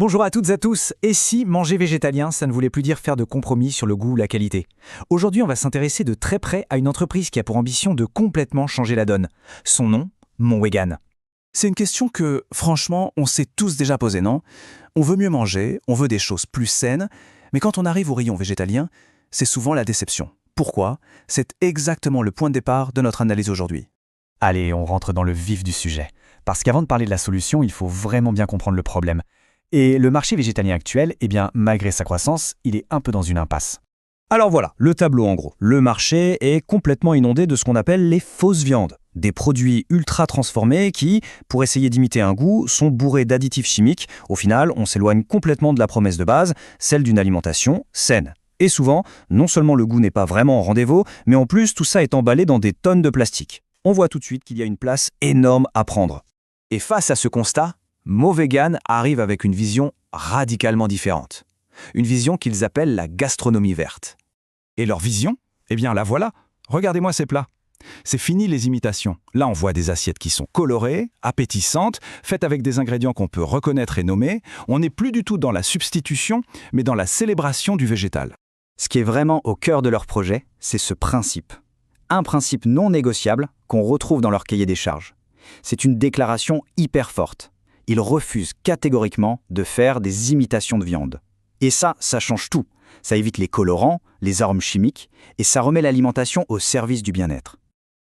Bonjour à toutes et à tous. Et si manger végétalien, ça ne voulait plus dire faire de compromis sur le goût ou la qualité? Aujourd'hui, on va s'intéresser de très près à une entreprise qui a pour ambition de complètement changer la donne. Son nom, Monvegan. C'est une question que, franchement, on s'est tous déjà posée, non? On veut mieux manger, on veut des choses plus saines, mais quand on arrive au rayon végétalien, c'est souvent la déception. Pourquoi? C'est exactement le point de départ de notre analyse aujourd'hui. Allez, on rentre dans le vif du sujet. Parce qu'avant de parler de la solution, il faut vraiment bien comprendre le problème. Et le marché végétalien actuel, malgré sa croissance, il est un peu dans une impasse. Alors voilà, le tableau en gros. Le marché est complètement inondé de ce qu'on appelle les fausses viandes. Des produits ultra transformés qui, pour essayer d'imiter un goût, sont bourrés d'additifs chimiques. Au final, on s'éloigne complètement de la promesse de base, celle d'une alimentation saine. Et souvent, non seulement le goût n'est pas vraiment au rendez-vous, mais en plus tout ça est emballé dans des tonnes de plastique. On voit tout de suite qu'il y a une place énorme à prendre. Et face à ce constat, Monvegan arrive avec une vision radicalement différente. Une vision qu'ils appellent la gastronomie verte. Et leur vision? Eh bien la voilà. Regardez-moi ces plats. C'est fini les imitations. Là, on voit des assiettes qui sont colorées, appétissantes, faites avec des ingrédients qu'on peut reconnaître et nommer. On n'est plus du tout dans la substitution, mais dans la célébration du végétal. Ce qui est vraiment au cœur de leur projet, c'est ce principe. Un principe non négociable qu'on retrouve dans leur cahier des charges. C'est une déclaration hyper forte. Ils refusent catégoriquement de faire des imitations de viande. Et ça change tout. Ça évite les colorants, les arômes chimiques, et ça remet l'alimentation au service du bien-être.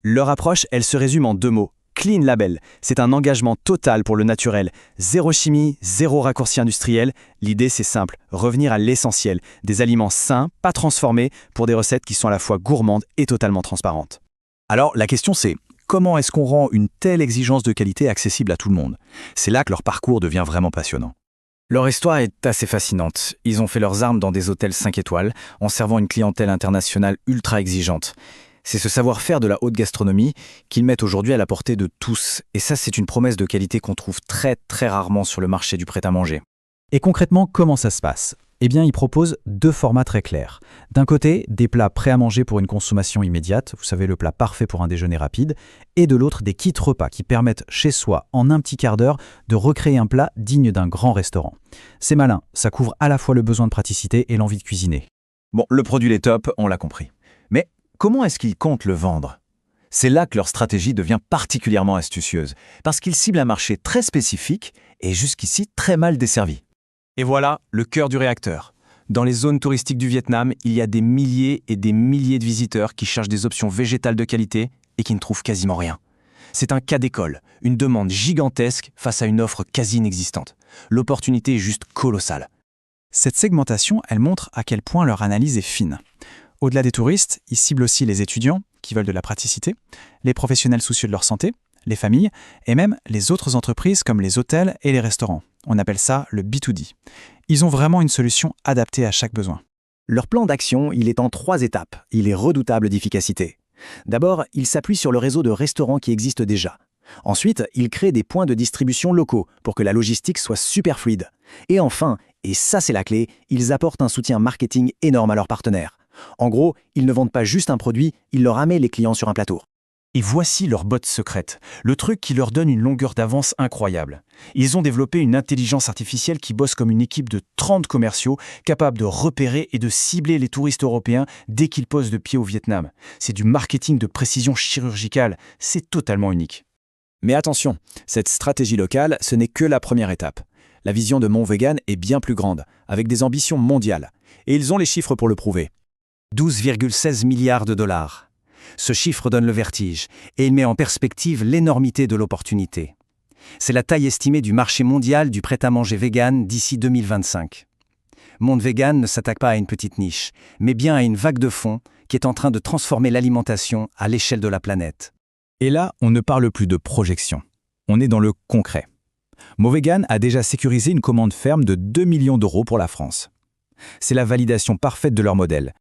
Leur approche, elle se résume en 2 mots. Clean Label, c'est un engagement total pour le naturel. Zéro chimie, zéro raccourci industriel. L'idée, c'est simple, revenir à l'essentiel. Des aliments sains, pas transformés, pour des recettes qui sont à la fois gourmandes et totalement transparentes. Alors, la question c'est, comment est-ce qu'on rend une telle exigence de qualité accessible à tout le monde? C'est là que leur parcours devient vraiment passionnant. Leur histoire est assez fascinante. Ils ont fait leurs armes dans des hôtels 5 étoiles, en servant une clientèle internationale ultra exigeante. C'est ce savoir-faire de la haute gastronomie qu'ils mettent aujourd'hui à la portée de tous. Et ça, c'est une promesse de qualité qu'on trouve très très rarement sur le marché du prêt-à-manger. Et concrètement, comment ça se passe? Ils proposent 2 formats très clairs. D'un côté, des plats prêts à manger pour une consommation immédiate, vous savez, le plat parfait pour un déjeuner rapide, et de l'autre, des kits repas qui permettent chez soi, en un petit quart d'heure, de recréer un plat digne d'un grand restaurant. C'est malin, ça couvre à la fois le besoin de praticité et l'envie de cuisiner. Bon, le produit est top, on l'a compris. Mais comment est-ce qu'ils comptent le vendre? C'est là que leur stratégie devient particulièrement astucieuse, parce qu'ils ciblent un marché très spécifique et jusqu'ici très mal desservi. Et voilà le cœur du réacteur. Dans les zones touristiques du Vietnam, il y a des milliers et des milliers de visiteurs qui cherchent des options végétales de qualité et qui ne trouvent quasiment rien. C'est un cas d'école, une demande gigantesque face à une offre quasi inexistante. L'opportunité est juste colossale. Cette segmentation, elle montre à quel point leur analyse est fine. Au-delà des touristes, ils ciblent aussi les étudiants qui veulent de la praticité, les professionnels soucieux de leur santé, les familles et même les autres entreprises comme les hôtels et les restaurants. On appelle ça le B2D. Ils ont vraiment une solution adaptée à chaque besoin. Leur plan d'action, il est en 3 étapes. Il est redoutable d'efficacité. D'abord, ils s'appuient sur le réseau de restaurants qui existe déjà. Ensuite, ils créent des points de distribution locaux pour que la logistique soit super fluide. Et enfin, et ça c'est la clé, ils apportent un soutien marketing énorme à leurs partenaires. En gros, ils ne vendent pas juste un produit, ils leur amènent les clients sur un plateau. Et voici leur botte secrète, le truc qui leur donne une longueur d'avance incroyable. Ils ont développé une intelligence artificielle qui bosse comme une équipe de 30 commerciaux capables de repérer et de cibler les touristes européens dès qu'ils posent le pied au Vietnam. C'est du marketing de précision chirurgicale, c'est totalement unique. Mais attention, cette stratégie locale, ce n'est que la première étape. La vision de Monvegan est bien plus grande, avec des ambitions mondiales. Et ils ont les chiffres pour le prouver. 12,16 milliards de dollars. Ce chiffre donne le vertige et il met en perspective l'énormité de l'opportunité. C'est la taille estimée du marché mondial du prêt-à-manger vegan d'ici 2025. Monvegan ne s'attaque pas à une petite niche, mais bien à une vague de fond qui est en train de transformer l'alimentation à l'échelle de la planète. Et là, on ne parle plus de projection. On est dans le concret. Monvegan a déjà sécurisé une commande ferme de 2 millions d'euros pour la France. C'est la validation parfaite de leur modèle.